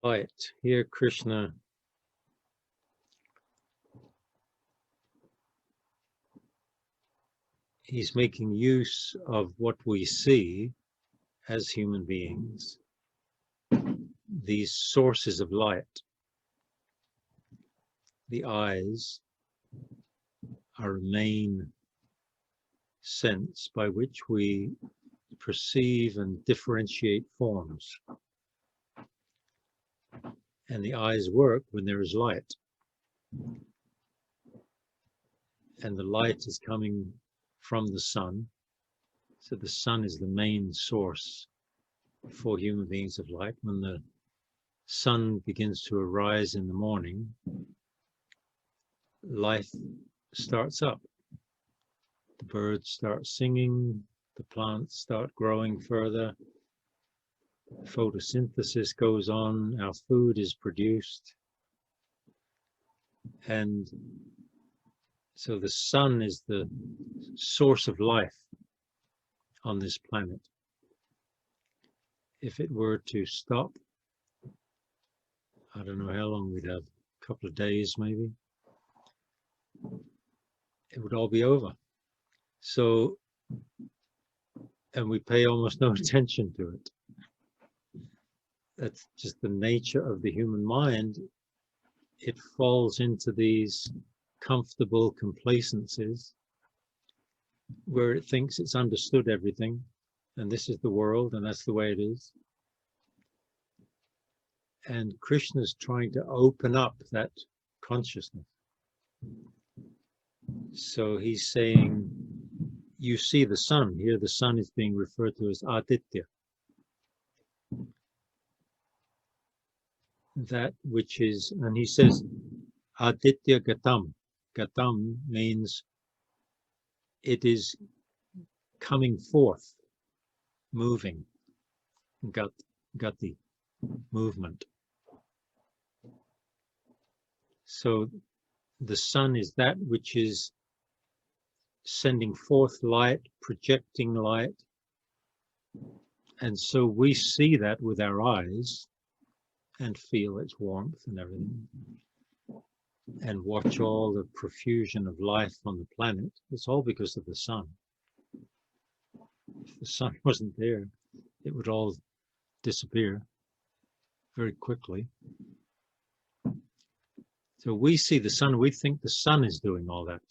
Light. Here Krishna he's making use of what we see as human beings, these sources of light. The eyes are a main sense by which we perceive and differentiate forms. And the eyes work when there is light. And the light is coming from the sun. So the sun is the main source for human beings of light. When the sun begins to arise in the morning, life starts up. The birds start singing, the plants start growing further, photosynthesis goes on, our food is produced. And so the sun is the source of life on this planet. If it were to stop, I don't know how long we'd have, a couple of days maybe, it would all be over. So, and we pay almost no attention to it. That's just the nature of the human mind. It falls into these comfortable complacencies where it thinks it's understood everything, and this is the world, and that's the way it is. And Krishna is trying to open up that consciousness. So he's saying, you see the sun. Here the sun is being referred to as Aditya. That which is, and he says, Aditya Gatam. Gatam means it is coming forth, moving. Gati, movement. So the sun is that which is sending forth light, projecting light. And so we see that with our eyes and feel its warmth and everything, and watch all the profusion of life on the planet. It's all because of the sun. If the sun wasn't there, it would all disappear very quickly. So we see the sun, we think the sun is doing all that.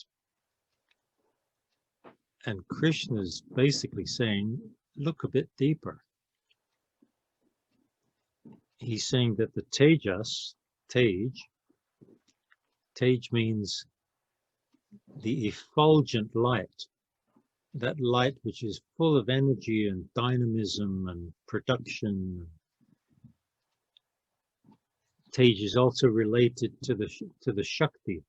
And Krishna is basically saying, look a bit deeper. He's saying that the Tejas, Tej means the effulgent light, that light which is full of energy and dynamism and production. Tej is also related to the Shakti,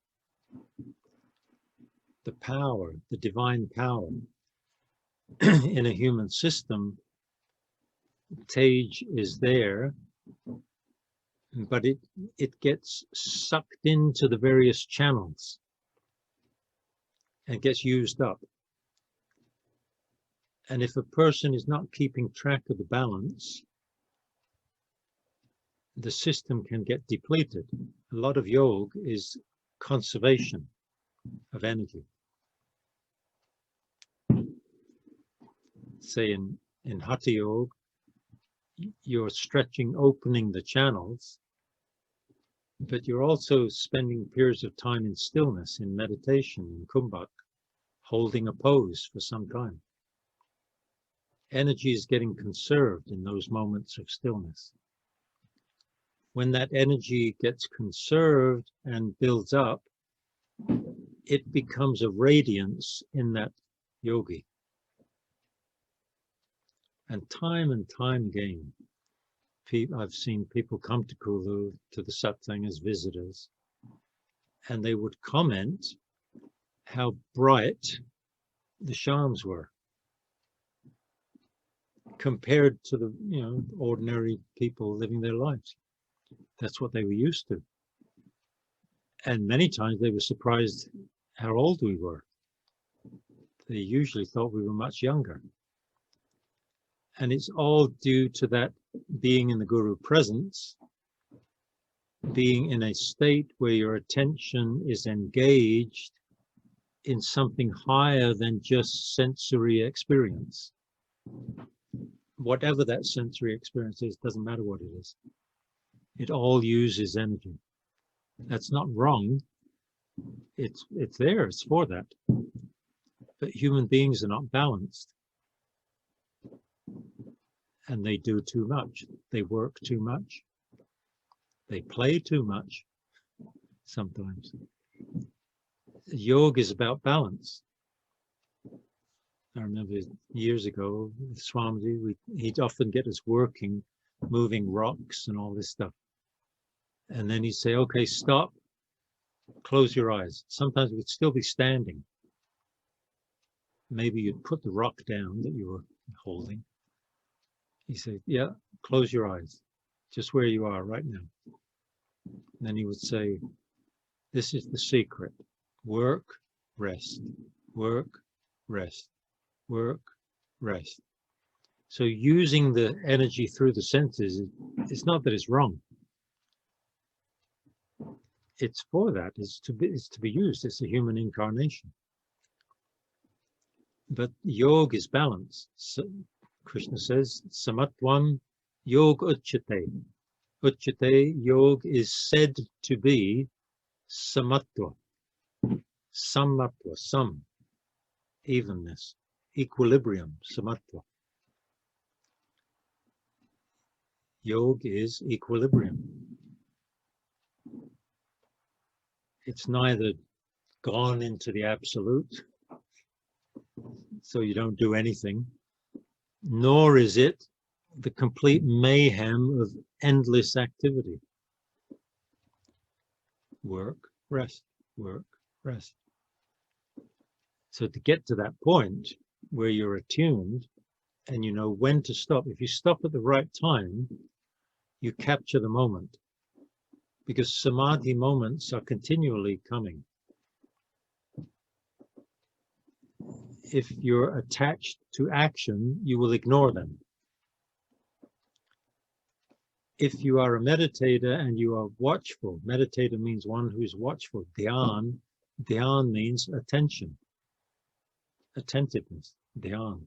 the power, the divine power. In a human system, Tej is there, but it gets sucked into the various channels and gets used up. And if a person is not keeping track of the balance, the system can get depleted. A lot of yoga is conservation of energy. Say in Hatha Yoga, you're stretching, opening the channels, but you're also spending periods of time in stillness, in meditation, in kumbhak, holding a pose for some time. Energy is getting conserved in those moments of stillness. When that energy gets conserved and builds up, it becomes a radiance in that yogi. And time again, I've seen people come to Kulu, to the satsang as visitors, and they would comment how bright the shams were compared to the ordinary people living their lives. That's what they were used to. And many times they were surprised how old we were. They usually thought we were much younger. And it's all due to that being in the Guru presence being in a state where your attention is engaged in something higher than just sensory experience. Whatever that sensory experience is, doesn't matter what it is. It all uses energy. That's not wrong. It's there, it's for that. But human beings are not balanced. And they do too much. They work too much. They play too much sometimes. Yoga is about balance. I remember years ago, Swamiji, he'd often get us working, moving rocks and all this stuff. And then he'd say, okay, stop, close your eyes. Sometimes we'd still be standing. Maybe you'd put the rock down that you were holding. He said, yeah, close your eyes, just where you are right now. And then he would say, this is the secret. Work, rest, work, rest, work, rest. So using the energy through the senses, it's not that it's wrong. It's for that, it's to be used. It's a human incarnation. But yoga is balance. So Krishna says, samatvam yoga uchyate. Uchyate, yoga is said to be samatva. Samatva, some, evenness, equilibrium, samatva. Yoga is equilibrium. It's neither gone into the absolute, so you don't do anything, nor is it the complete mayhem of endless activity. Work, rest, work, rest. So to get to that point where you're attuned and you know when to stop, if you stop at the right time, you capture the moment. Because samadhi moments are continually coming. If you're attached to action, you will ignore them. If you are a meditator and you are watchful, meditator means one who is watchful. Dhyan means attention, attentiveness, dhyan.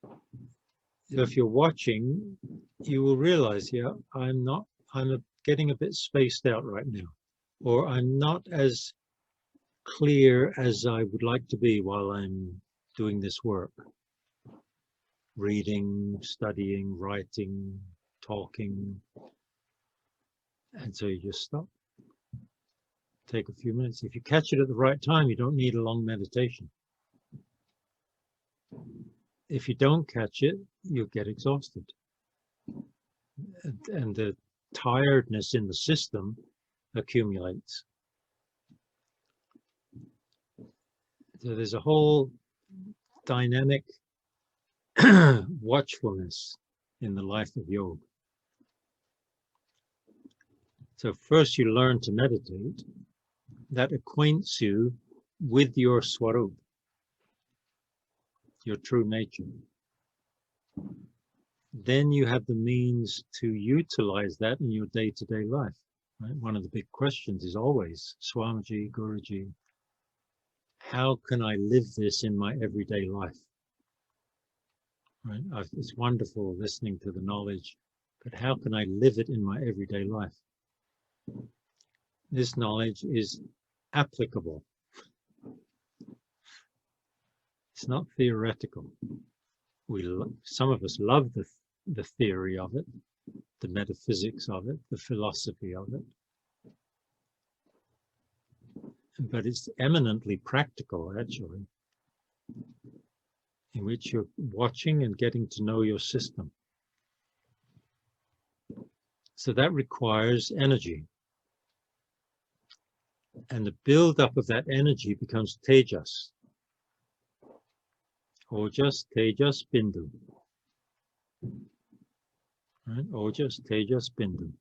So if you're watching, you will realize, yeah, I'm getting a bit spaced out right now, or I'm not as clear as I would like to be while I'm doing this work. Reading, studying, writing, talking. And so you just stop. Take a few minutes. If you catch it at the right time, you don't need a long meditation. If you don't catch it, you'll get exhausted. And the tiredness in the system accumulates. So there's a whole dynamic watchfulness in the life of yoga. So first you learn to meditate. That acquaints you with your swarup, your true nature. Then you have the means to utilize that in your day-to-day life. Right? One of the big questions is always, Swamiji, Guruji, how can I live this in my everyday life? Right? It's wonderful listening to the knowledge, but how can I live it in my everyday life? This knowledge is applicable. It's not theoretical. Some of us love the theory of it, the metaphysics of it, the philosophy of it. But it's eminently practical, actually, in which you're watching and getting to know your system. So that requires energy. And the build-up of that energy becomes tejas. Ojas, tejas, bindu. Right? Ojas, tejas, bindu.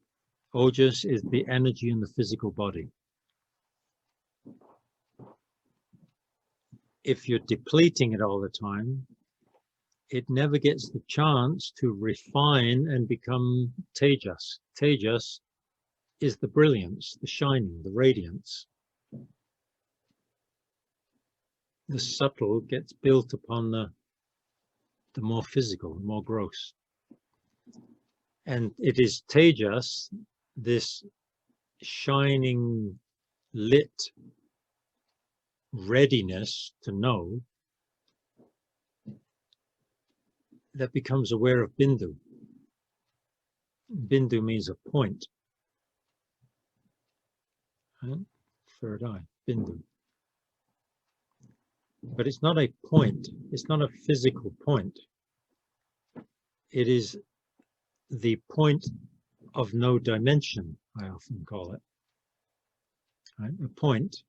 Ojas is the energy in the physical body. If you're depleting it all the time, it never gets the chance to refine and become tejas. Tejas is the brilliance, the shining, the radiance. The subtle gets built upon the more physical, more gross. And it is tejas, this shining, lit readiness to know, that becomes aware of bindu. Bindu means a point. Right? Third eye, bindu. But it's not a point. It's not a physical point. It is the point of no dimension, I often call it. Right? A point,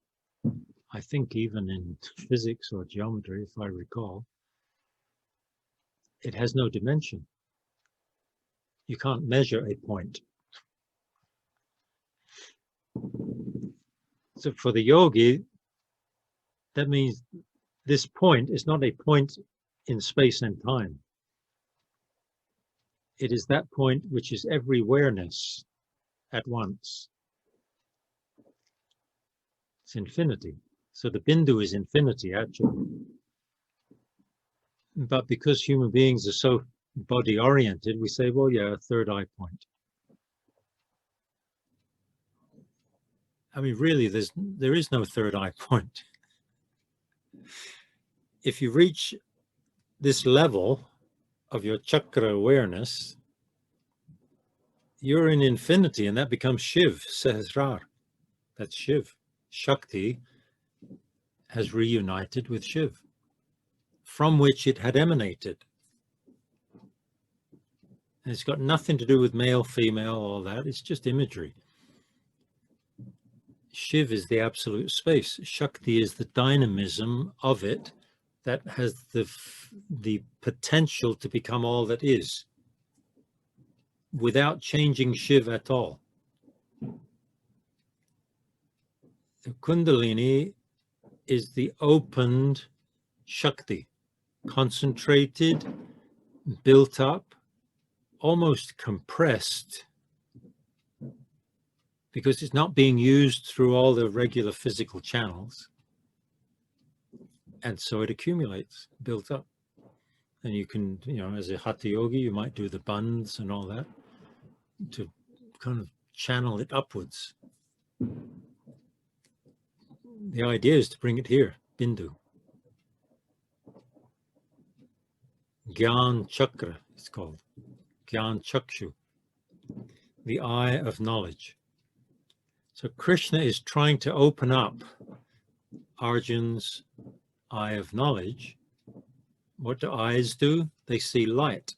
I think even in physics or geometry, if I recall, it has no dimension. You can't measure a point. So for the yogi, that means this point is not a point in space and time. It is that point which is every awareness at once. It's infinity. So the bindu is infinity, actually. But because human beings are so body-oriented, we say, well, yeah, a third eye point. I mean, really, there is no third eye point. If you reach this level of your chakra awareness, you're in infinity, and that becomes Shiv, Sahasrar. That's Shiv. Shakti has reunited with Shiv, from which it had emanated. And it's got nothing to do with male, female, all that. It's just imagery. Shiv is the absolute space. Shakti is the dynamism of it that has the potential to become all that is, without changing Shiv at all. The Kundalini is the opened Shakti, concentrated, built up, almost compressed, because it's not being used through all the regular physical channels. And so it accumulates, built up. And you can, as a Hatha yogi, you might do the bandhs and all that to kind of channel it upwards. The idea is to bring it here, bindu. Gyan chakra, it's called. Gyan chakshu, the eye of knowledge. So Krishna is trying to open up Arjun's eye of knowledge. What do eyes do? They see light.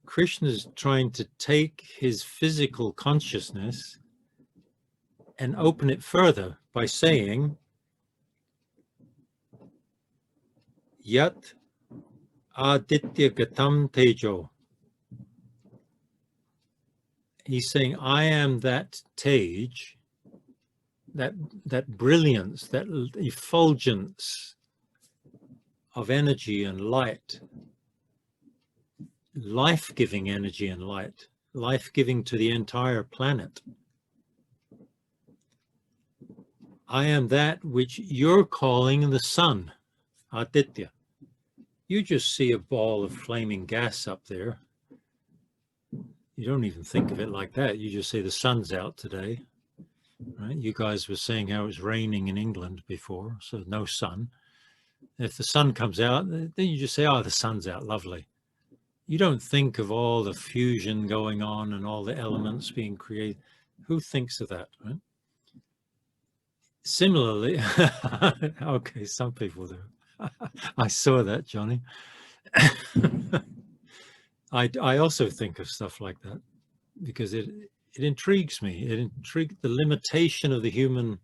Krishna is trying to take his physical consciousness and open it further by saying, Yat Aditya Gatam Tejo. He's saying, I am that tej, that brilliance, that effulgence of energy and light, life-giving energy and light, life-giving to the entire planet. I am that which you're calling the sun, Aditya. You just see a ball of flaming gas up there. You don't even think of it like that. You just say the sun's out today, right? You guys were saying how it was raining in England before, so no sun. If the sun comes out, then you just say, oh, the sun's out, lovely. You don't think of all the fusion going on and all the elements being created. Who thinks of that, right? Similarly, okay, some people do. I saw that, Johnny. I also think of stuff like that because it intrigues me. It intrigues the limitation of the human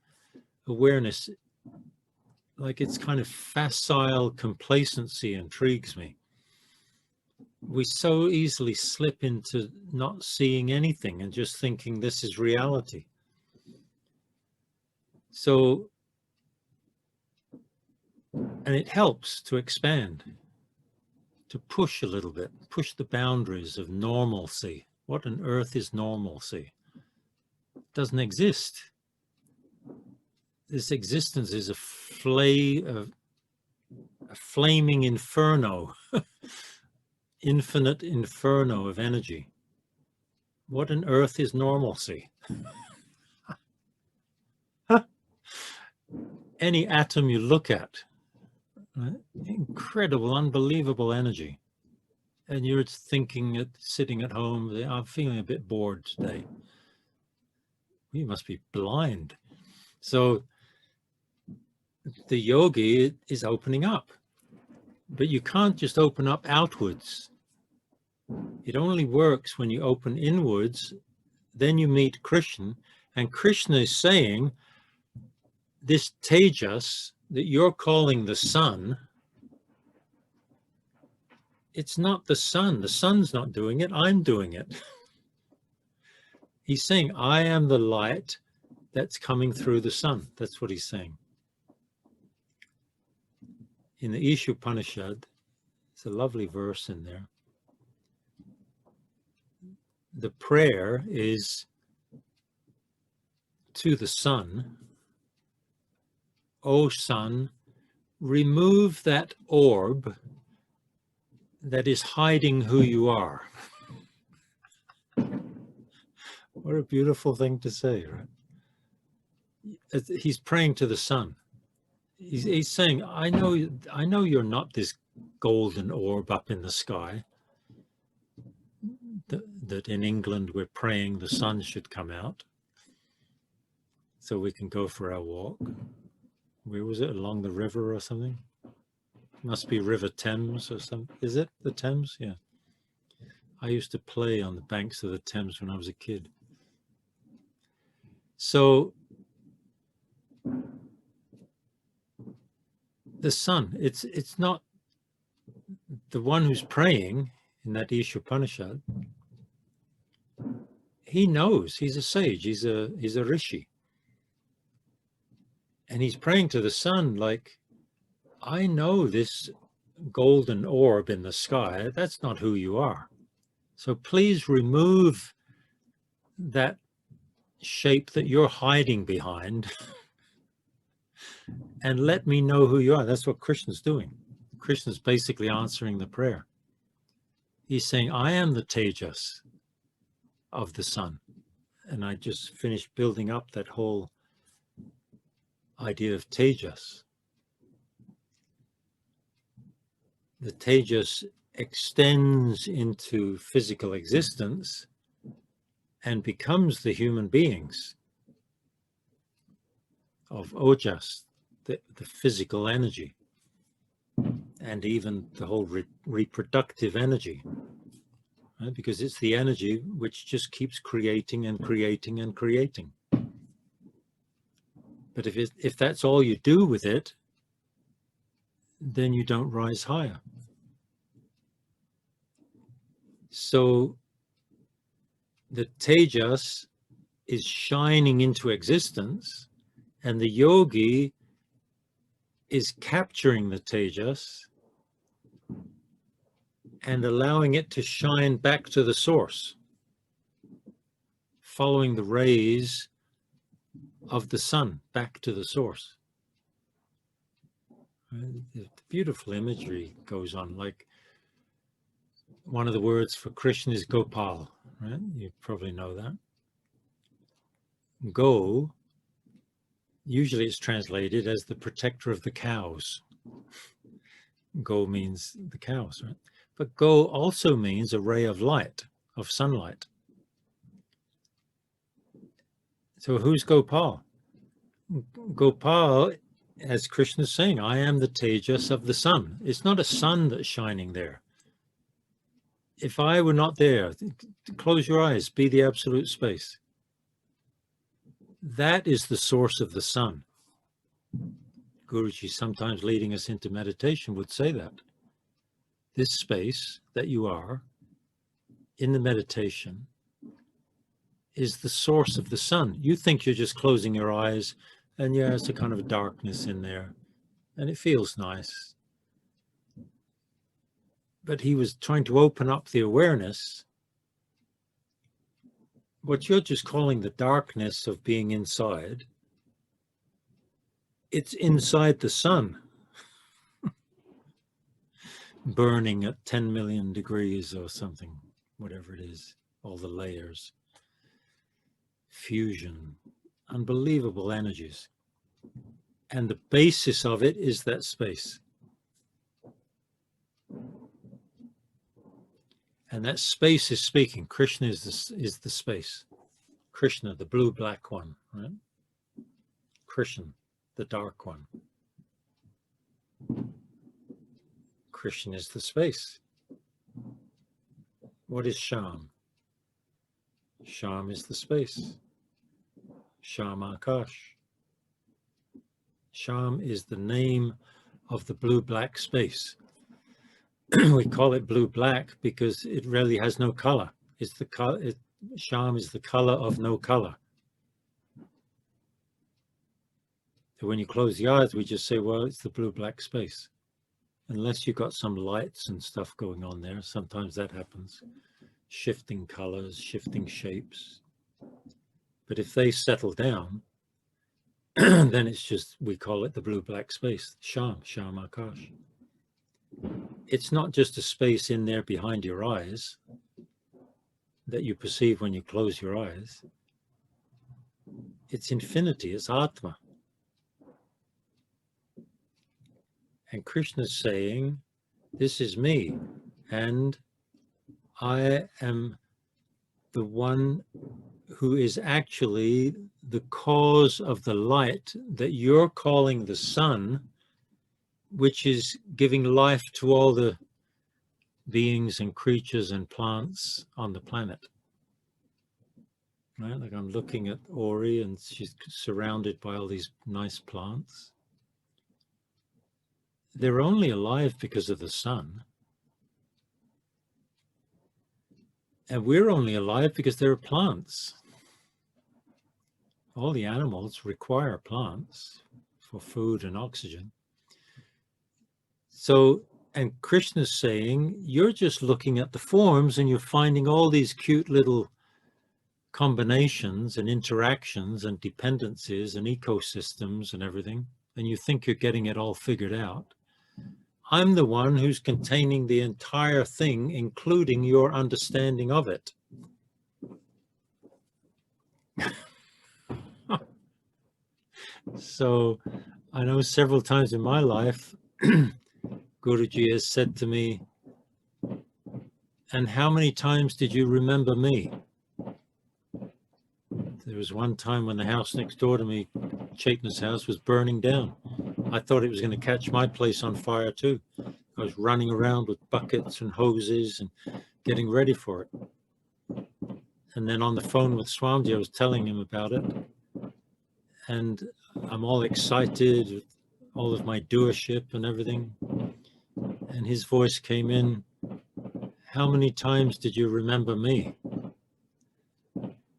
awareness. Like its kind of facile complacency intrigues me. We so easily slip into not seeing anything and just thinking this is reality. So, and it helps to expand, to push a little bit, push the boundaries of normalcy. What on earth is normalcy? doesn't exist. This existence is a flaming inferno, infinite inferno of energy. What on earth is normalcy? Any atom you look at, right? Incredible, unbelievable energy. And you're thinking, sitting at home, I'm feeling a bit bored today. You must be blind. So the yogi is opening up. But you can't just open up outwards. It only works when you open inwards. Then you meet Krishna. And Krishna is saying, this Tejas that you're calling the sun, it's not the sun. The sun's not doing it. I'm doing it. He's saying, I am the light that's coming through the sun. That's what he's saying. In the Ishopanishad, it's a lovely verse in there. The prayer is to the sun, O sun, remove that orb that is hiding who you are. What a beautiful thing to say, right? He's praying to the sun. He's saying, I know you're not this golden orb up in the sky, that in England we're praying the sun should come out so we can go for our walk. Where was it? Along the river or something? Must be River Thames or something. Is it the Thames? Yeah. I used to play on the banks of the Thames when I was a kid. So the sun, it's not the one who's praying in that Ishopanishad. He knows, he's a sage, he's a rishi. And he's praying to the sun like, I know this golden orb in the sky, that's not who you are. So please remove that shape that you're hiding behind and let me know who you are. That's what Krishna's doing. Krishna's basically answering the prayer. He's saying, I am the Tejas of the sun. And I just finished building up that whole idea of Tejas. The Tejas extends into physical existence and becomes the human beings of Ojas, the physical energy, and even the whole reproductive energy, right? Because it's the energy which just keeps creating and creating and creating. But if that's all you do with it, then you don't rise higher. So the Tejas is shining into existence, and the yogi is capturing the Tejas and allowing it to shine back to the source, following the rays of the sun back to the source. The beautiful imagery goes on. Like, one of the words for Krishna is Gopal, right? You probably know that. Go, usually it's translated as the protector of the cows. Go means the cows, right? But go also means a ray of light, of sunlight. So who's Gopal? Gopal, as Krishna is saying, I am the Tejas of the sun. It's not a sun that's shining there. If I were not there, close your eyes, be the absolute space. That is the source of the sun. Guruji, sometimes leading us into meditation, would say that. This space that you are in the meditation is the source of the sun. You think you're just closing your eyes and yeah, it's a kind of darkness in there and it feels nice. But he was trying to open up the awareness what you're just calling the darkness of being inside, it's inside the sun, burning at 10 million degrees or something, whatever it is, all the layers, fusion, unbelievable energies. And the basis of it is that space. And that space is speaking. Krishna is the space. Krishna, the blue-black one, right? Krishna, the dark one. Krishna is the space. What is Sham? Sham is the space. Sham Akash. Sham is the name of the blue-black space. We call it blue-black because it really has no color. It's the color. Sham is the color of no color. So when you close the eyes, we just say, well, it's the blue-black space. Unless you've got some lights and stuff going on there, sometimes that happens. Shifting colors, shifting shapes. But if they settle down, then it's just, we call it the blue-black space, Sham, Sham Akash. It's not just a space in there behind your eyes that you perceive when you close your eyes. It's infinity, it's Atma. And Krishna's saying, this is me, and I am the one who is actually the cause of the light that you're calling the sun, which is giving life to all the beings and creatures and plants on the planet. Right? Like I'm looking at Ori and she's surrounded by all these nice plants. They're only alive because of the sun. And we're only alive because there are plants. All the animals require plants for food and oxygen. So, and Krishna's saying, you're just looking at the forms and you're finding all these cute little combinations and interactions and dependencies and ecosystems and everything, and you think you're getting it all figured out. I'm the one who's containing the entire thing, including your understanding of it. So I know several times in my life, Guruji has said to me, and how many times did you remember me? There was one time when the house next door to me, Chaitna's house, was burning down. I thought it was going to catch my place on fire too. I was running around with buckets and hoses and getting ready for it. And then on the phone with Swamiji, I was telling him about it. And I'm all excited with all of my doership and everything. And his voice came in, how many times did you remember me?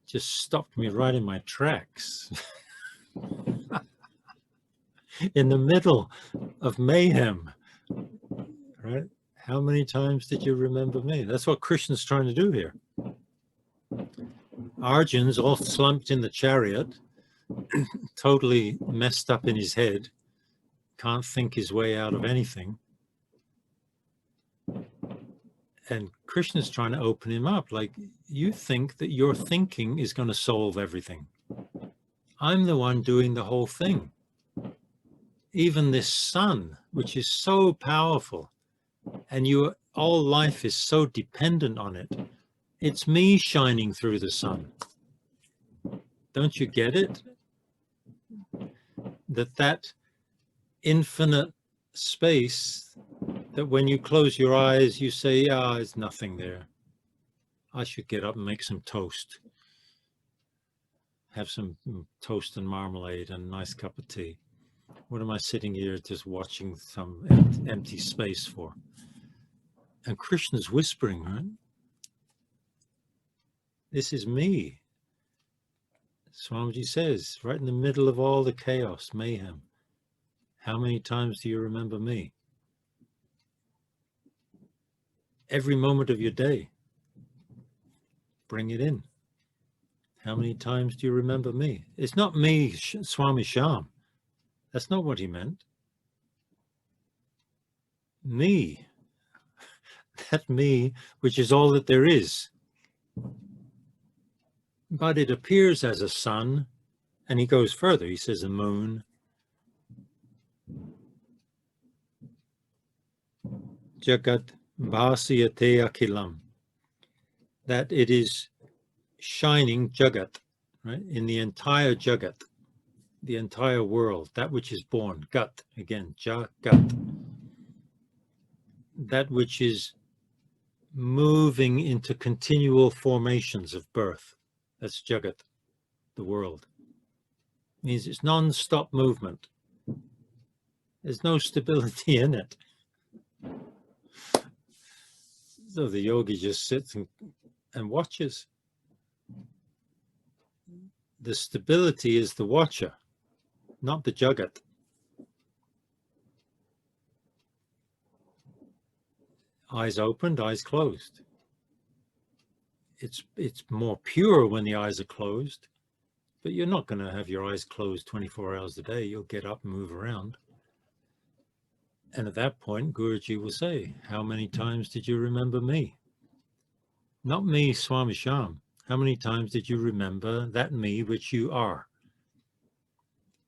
Just stopped me right in my tracks. In the middle of mayhem, right? How many times did you remember me? That's what Krishna's trying to do here. Arjun's all slumped in the chariot, totally messed up in his head, can't think his way out of anything. And Krishna's trying to open him up, like, you think that your thinking is going to solve everything. I'm the one doing the whole thing. Even this sun, which is so powerful, and all life is so dependent on it, it's me shining through the sun. Don't you get it? That infinite space, that when you close your eyes, you say, ah, there's nothing there. I should get up and make some toast. Have some toast and marmalade and a nice cup of tea. What am I sitting here just watching some empty space for? And Krishna's whispering, right? This is me. Swamiji says, right in the middle of all the chaos, mayhem, how many times do you remember me? Every moment of your day. Bring it in. How many times do you remember me? It's not me, Swami Sham. That's not what he meant. Me. That me, which is all that there is. But it appears as a sun, and he goes further. He says a moon. Jagat bhasyate akilam. That it is shining Jagat, right? In the entire Jagat, the entire world, that which is born, Gat, again, Jagat. That which is moving into continual formations of birth. That's Jagat, the world. It means it's non-stop movement. There's no stability in it. So the yogi just sits and watches. The stability is the watcher, not the Jagat. Eyes opened, eyes closed. It's more pure when the eyes are closed, but you're not going to have your eyes closed 24 hours a day. You'll get up and move around. And at that point, Guruji will say, how many times did you remember me? Not me, Swami Sham. How many times did you remember that me which you are?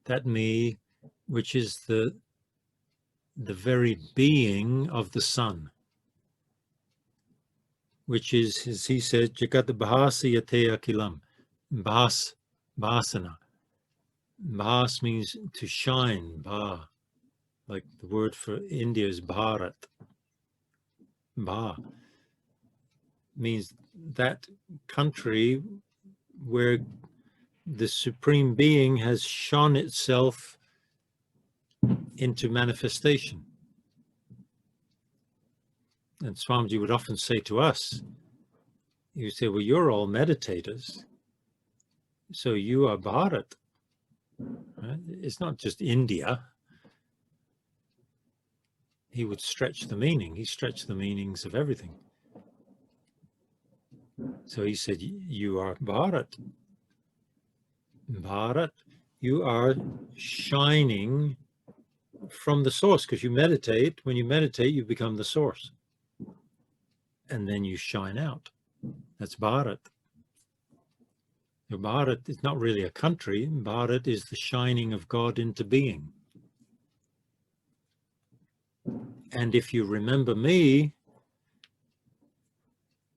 That me which is the very being of the sun, which is, as he said, Jagat bhasyate akilam, bhasana. Bhas means to shine, bha, like the word for India is Bharat. Bha means that country where the Supreme Being has shone itself into manifestation. And Swamiji would often say to us, he would say, well, you're all meditators, so you are Bharat. Right? It's not just India. He would stretch the meaning. He stretched the meanings of everything. So he said, you are Bharat. Bharat, you are shining from the source, because you meditate. When you meditate, you become the source. And then you shine out. That's Bharat. Bharat is not really a country. Bharat is the shining of God into being. And if you remember me,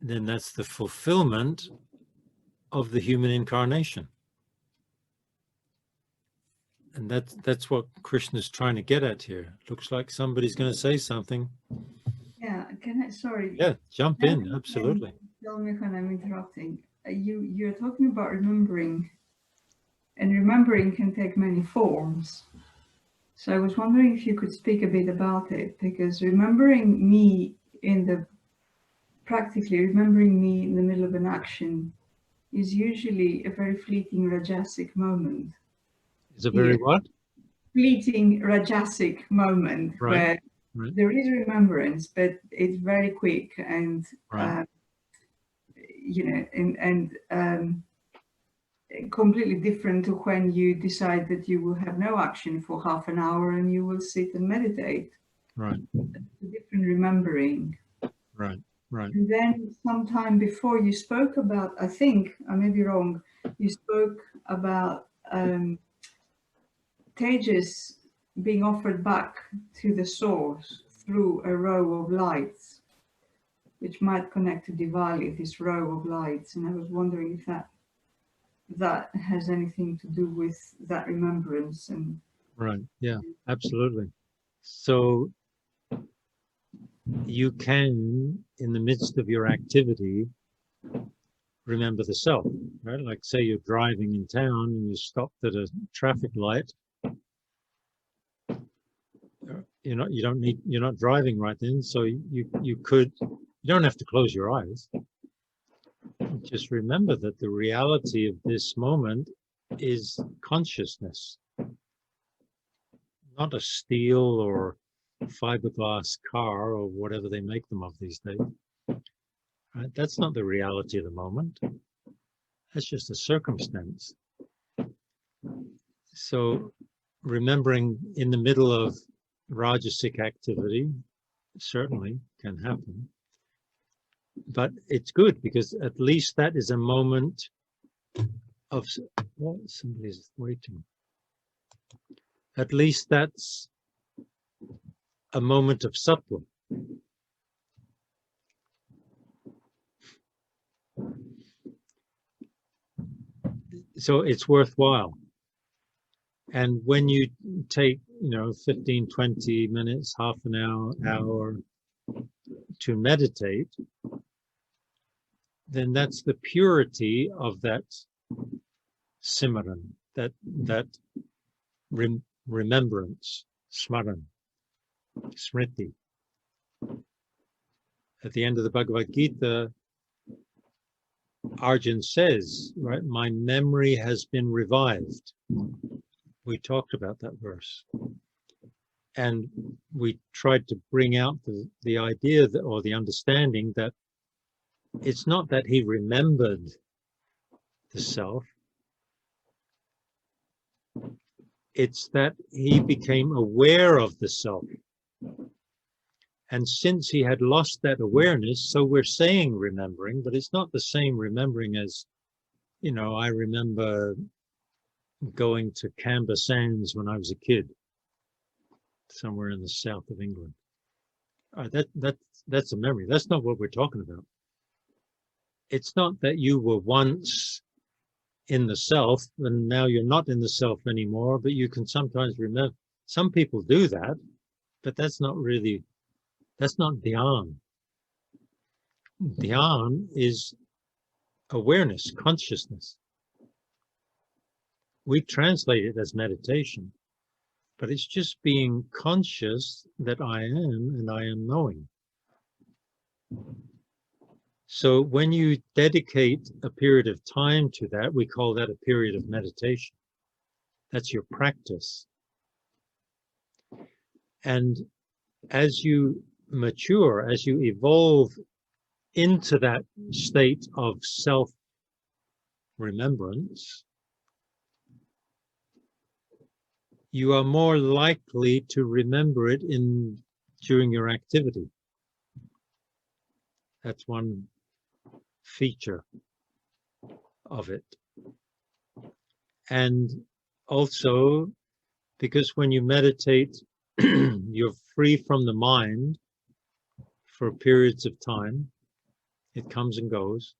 then that's the fulfillment of the human incarnation. And that's what Krishna is trying to get at here. Looks like somebody's going to say something. Yeah, can I, sorry. Yeah, jump in, absolutely. Tell me when I'm interrupting. You're talking about remembering, and remembering can take many forms. So I was wondering if you could speak a bit about it, because remembering me practically remembering me in the middle of an action is usually a very fleeting rajasic moment. It's a very what? Fleeting rajasic moment, right, where there is remembrance, but it's very quick and, right. Completely different to when you decide that you will have no action for half an hour and you will sit and meditate. Right. It's a different remembering. Right. And then sometime before you spoke about, I think, I may be wrong, you spoke about Tejas being offered back to the source through a row of lights, which might connect to Divali, this row of lights. And I was wondering if that has anything to do with that remembrance. And right, yeah, absolutely. So you can, in the midst of your activity, remember the self, right? Like say you're driving in town and you stopped at a traffic light. You're not driving right then, so you don't have to close your eyes. Just remember that the reality of this moment is consciousness, not a steel or fiberglass car or whatever they make them of these days. Right? That's not the reality of the moment. That's just a circumstance. So remembering in the middle of Rajasic activity certainly can happen. But it's good because at least that is a moment of, well, somebody's waiting. At least that's a moment of sattva. So it's worthwhile. And when you take, 15, 20 minutes, half an hour to meditate, then that's the purity of that simran, that remembrance, smaran, smriti. At the end of the Bhagavad Gita, Arjun says, right, my memory has been revived. We talked about that verse. And we tried to bring out the idea that, or the understanding that it's not that he remembered the self, it's that he became aware of the self. And since he had lost that awareness, so we're saying remembering, but it's not the same remembering as, I remember going to Camber Sands when I was a kid, somewhere in the south of England. That's a memory. That's not what we're talking about. It's not that you were once in the self and now you're not in the self anymore, but you can sometimes remember. Some people do that, but that's not dhyan. Dhyan is awareness, consciousness. We translate it as meditation, but it's just being conscious that I am and I am knowing. So when you dedicate a period of time to that, we call that a period of meditation. That's your practice. And as you mature, as you evolve into that state of self-remembrance, you are more likely to remember it during your activity. That's one feature of it. And also, because when you meditate, you're free from the mind for periods of time. It comes and goes.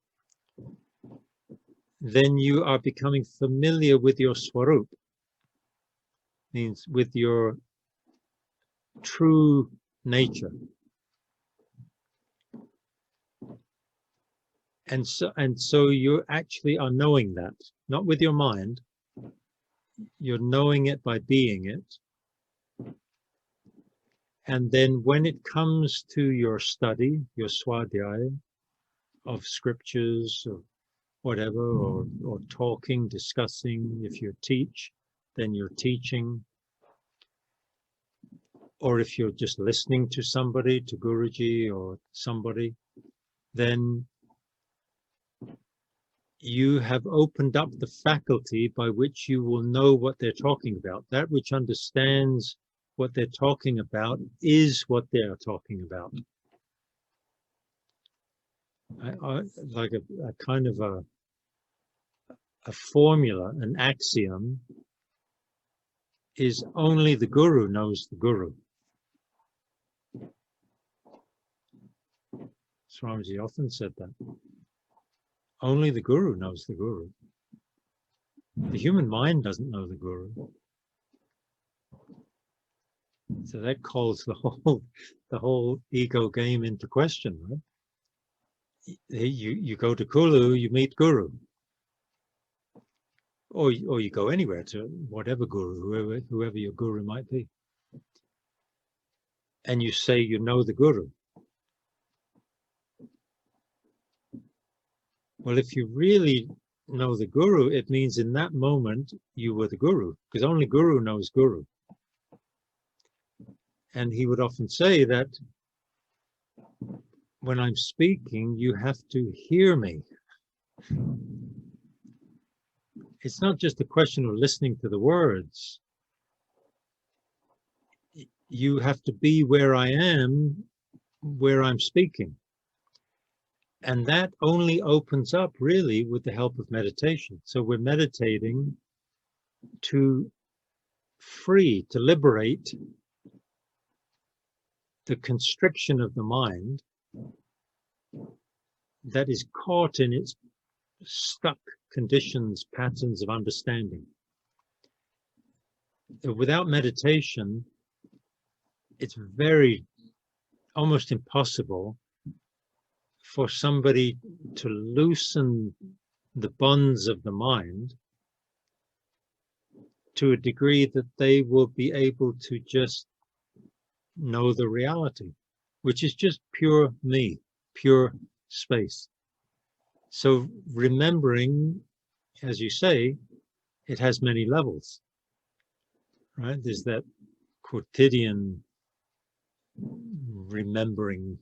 Then you are becoming familiar with your swarup, means with your true nature. And so you actually are knowing that, not with your mind. You're knowing it by being it. And then when it comes to your study, your swadhyaya of scriptures or whatever, or talking, discussing, if you teach, then you're teaching. Or if you're just listening to somebody, to Guruji or somebody, then you have opened up the faculty by which you will know what they're talking about. That which understands what they're talking about is what they are talking about. Like a kind of a formula, an axiom, is only the Guru knows the Guru. Swamiji often said that. Only the Guru knows the Guru. The human mind doesn't know the Guru. So that calls the whole ego game into question, right? You go to Kulu, you meet Guru. Or you go anywhere to whatever Guru, whoever your Guru might be. And you say you know the Guru. Well, if you really know the Guru, it means in that moment you were the Guru, because only Guru knows Guru. And he would often say that when I'm speaking, you have to hear me. it's not just a question of listening to the words. You have to be where I am, where I'm speaking. And that only opens up really with the help of meditation. So we're meditating to free, to liberate the constriction of the mind that is caught in its stuck conditions, patterns of understanding. Without meditation, it's almost impossible for somebody to loosen the bonds of the mind to a degree that they will be able to just know the reality, which is just pure me, pure space. So remembering, as you say, it has many levels, right? There's that quotidian remembering,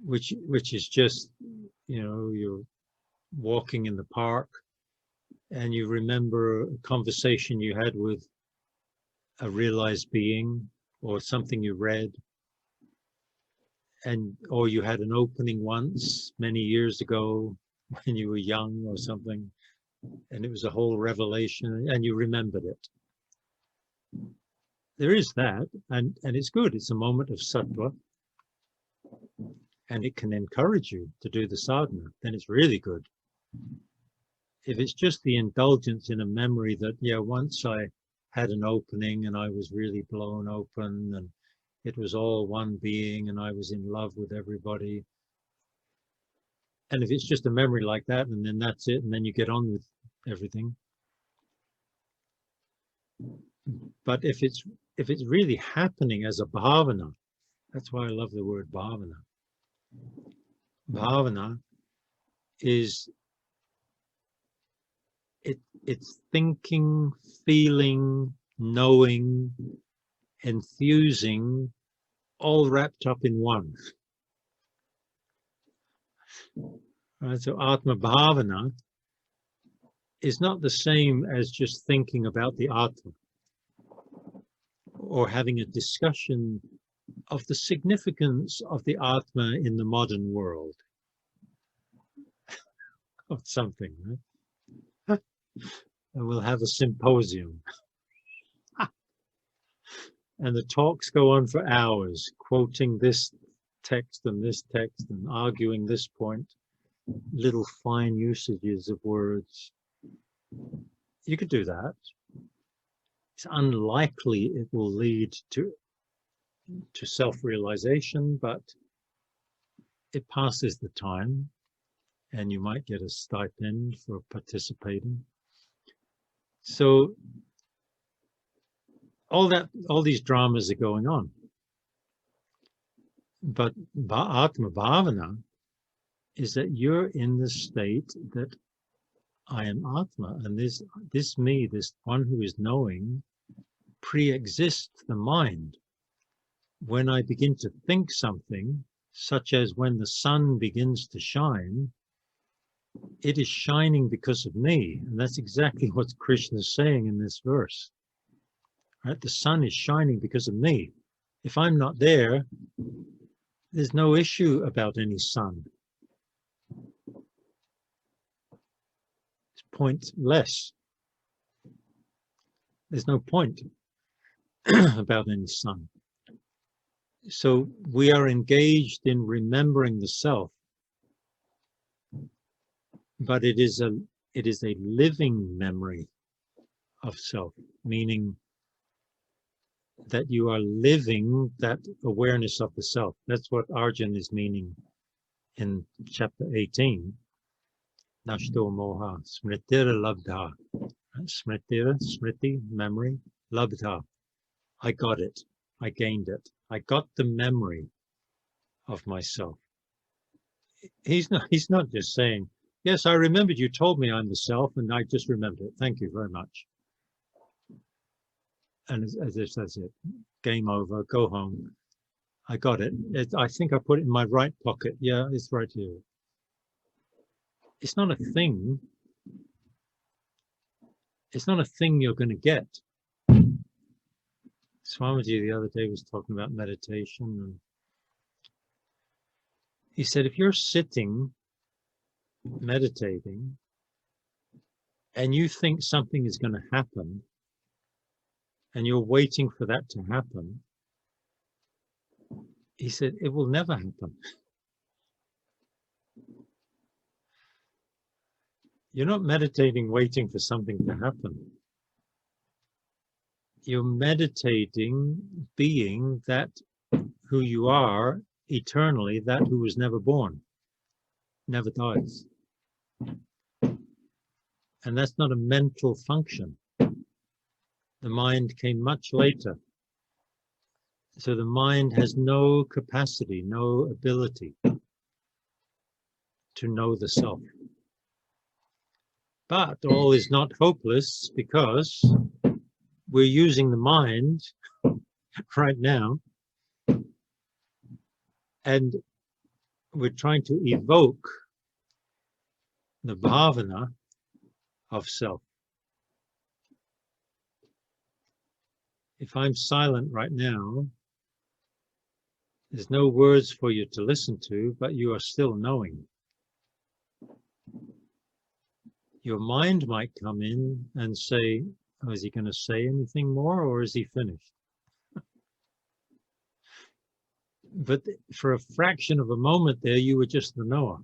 which is just, you're walking in the park and you remember a conversation you had with a realized being, or something you read, or you had an opening once many years ago when you were young or something, and it was a whole revelation and you remembered it. There is that, and it's good. It's a moment of sattva, and it can encourage you to do the sadhana. Then it's really good. If it's just the indulgence in a memory that, once I had an opening and I was really blown open and it was all one being and I was in love with everybody. And if it's just a memory like that, and then that's it, and then you get on with everything. But if it's really happening as a bhavana, that's why I love the word bhavana. Bhavana is it's thinking, feeling, knowing, enthusing, all wrapped up in one. Right, so Atma Bhavana is not the same as just thinking about the Atma or having a discussion of the significance of the Atma in the modern world. Or something, right? And we'll have a symposium. And the talks go on for hours, quoting this text and arguing this point, little fine usages of words. You could do that. It's unlikely it will lead to self-realization, but it passes the time, and you might get a stipend for participating. So all these dramas are going on. But Atma Bhavana is that you're in the state that I am Atma, and this me, this one who is knowing, pre-exists the mind. When I begin to think something, such as when the sun begins to shine, it is shining because of me. And that's exactly what Krishna is saying in this verse. Right? The sun is shining because of me. If I'm not there, there's no issue about any sun. It's pointless. There's no point about any sun. So we are engaged in remembering the self, but it is a living memory of self, meaning that you are living that awareness of the self. That's what Arjuna is meaning in chapter 18. Nashto moha smritira labdha. Smritira, smriti, memory, labdha. I got it. I gained it. I got the memory of myself. He's not just saying, yes, I remembered you told me I'm the self, and I just remembered it. Thank you very much. And as if that's it, game over, go home. I got it. I think I put it in my right pocket. Yeah, it's right here. It's not a thing. It's not a thing you're going to get. Swamiji the other day was talking about meditation, and he said, if you're sitting meditating and you think something is going to happen and you're waiting for that to happen, he said, it will never happen. You're not meditating waiting for something to happen. You're meditating being that who you are eternally, that who was never born, never dies. And that's not a mental function. The mind came much later. So the mind has no capacity, no ability to know the self. But all is not hopeless, because we're using the mind right now, and we're trying to evoke the bhavana of self. If I'm silent right now, there's no words for you to listen to, but you are still knowing. Your mind might come in and say, oh, is he going to say anything more, or is he finished? But for a fraction of a moment there, you were just the knower.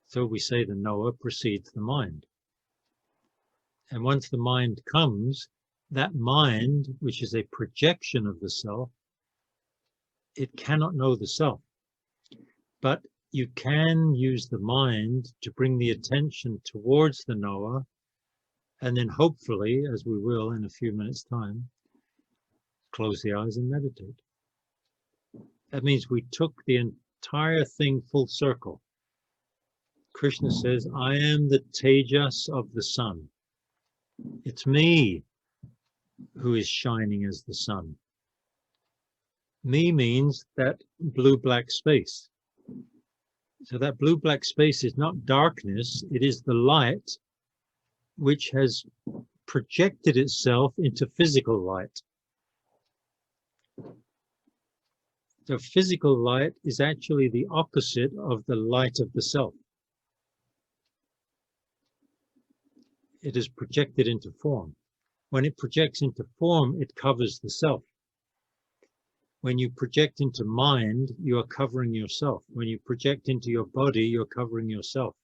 So we say the knower precedes the mind. And once the mind comes, that mind, which is a projection of the self, it cannot know the self. But you can use the mind to bring the attention towards the knower, and then hopefully, as we will in a few minutes' time, close the eyes and meditate. That means we took the entire thing full circle. Krishna says, I am the tejas of the sun. It's me who is shining as the sun. Me means that blue-black space. So that blue-black space is not darkness, it is the light which has projected itself into physical light. So physical light is actually the opposite of the light of the self. It is projected into form. When it projects into form, it covers the self. When you project into mind, you are covering yourself. When you project into your body, you're covering yourself.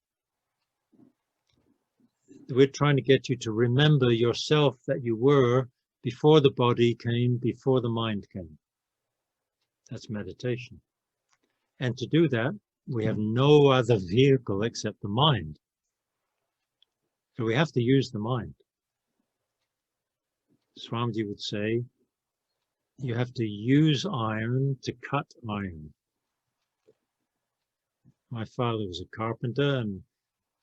We're trying to get you to remember yourself that you were before the body came, before the mind came. That's meditation. And to do that, we have no other vehicle except the mind. So we have to use the mind. Swamiji would say, you have to use iron to cut iron. My father was a carpenter, and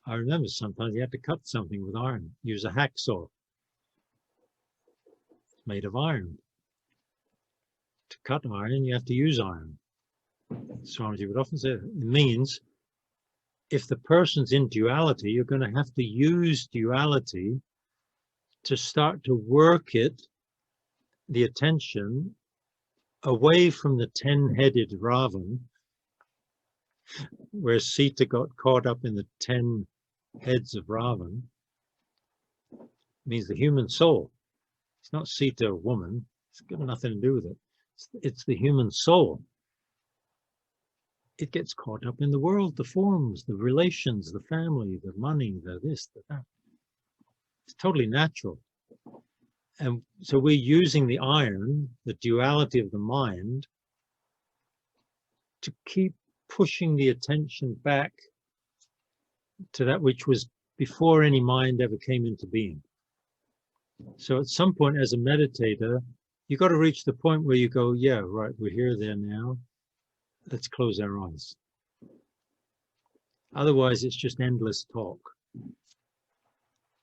I remember sometimes he had to cut something with iron, use a hacksaw. It's made of iron. To cut iron, you have to use iron. Swamiji would often say, it means if the person's in duality, you're going to have to use duality to start to work it, the attention, away from the 10-headed Ravan, where Sita got caught up in the 10 heads of Ravan. It means the human soul. It's not Sita, a woman. It's got nothing to do with it. It's the human soul. It gets caught up in the world, the forms, the relations, the family, the money, the this, the that. It's totally natural. And so we're using the iron, the duality of the mind, to keep pushing the attention back to that which was before any mind ever came into being. So at some point as a meditator, you got to reach the point where you go, yeah, right, we're here, there now. Let's close our eyes. Otherwise, it's just endless talk.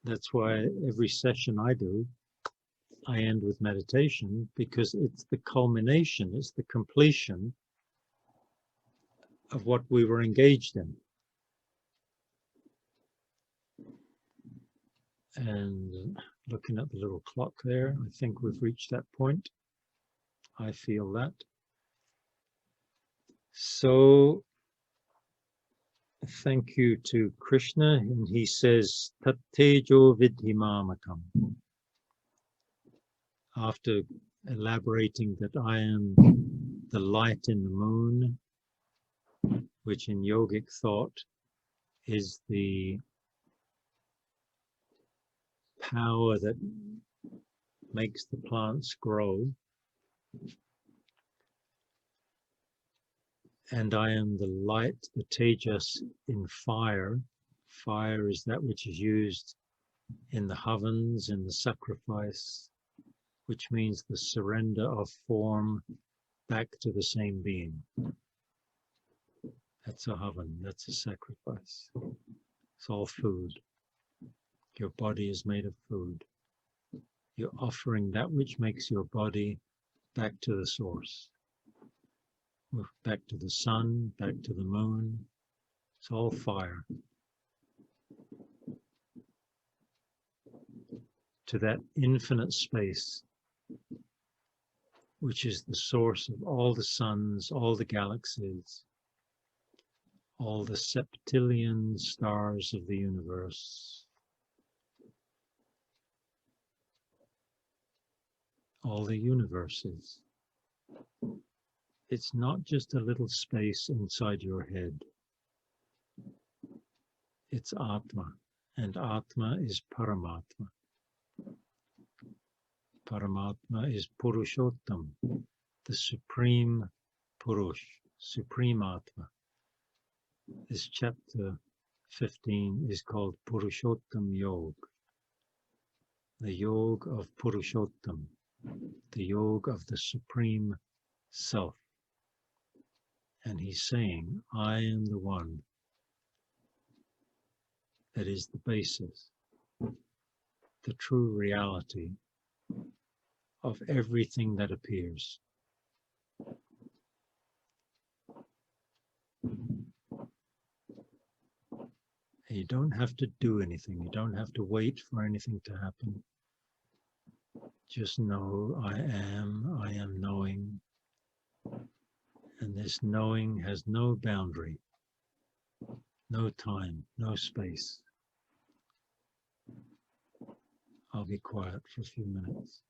That's why every session I do, I end with meditation, because it's the culmination, it's the completion of what we were engaged in. And looking at the little clock there, I think we've reached that point. I feel that. So thank you to Krishna, and he says, Tat tejo vidhi mamakam. After elaborating that I am the light in the moon, which in yogic thought is the power that makes the plants grow, and I am the light, the tejas in fire. Fire is that which is used in the havans, in the sacrifice, which means the surrender of form back to the same being. That's a havan, that's a sacrifice. It's all food. Your body is made of food. You're offering that which makes your body back to the source. Back to the sun, back to the moon. It's all fire. To that infinite space, which is the source of all the suns, all the galaxies, all the septillion stars of the universe, all the universes. It's not just a little space inside your head. It's Atma, and Atma is Paramatma. Paramatma is Purushottam, the supreme Purush, supreme Atma. This chapter 15 is called Purushottam Yoga, the Yoga of Purushottam, the Yoga of the Supreme Self. And he's saying, I am the one that is the basis, the true reality of everything that appears. And you don't have to do anything. You don't have to wait for anything to happen. Just know I am knowing. And this knowing has no boundary, no time, no space. I'll be quiet for a few minutes.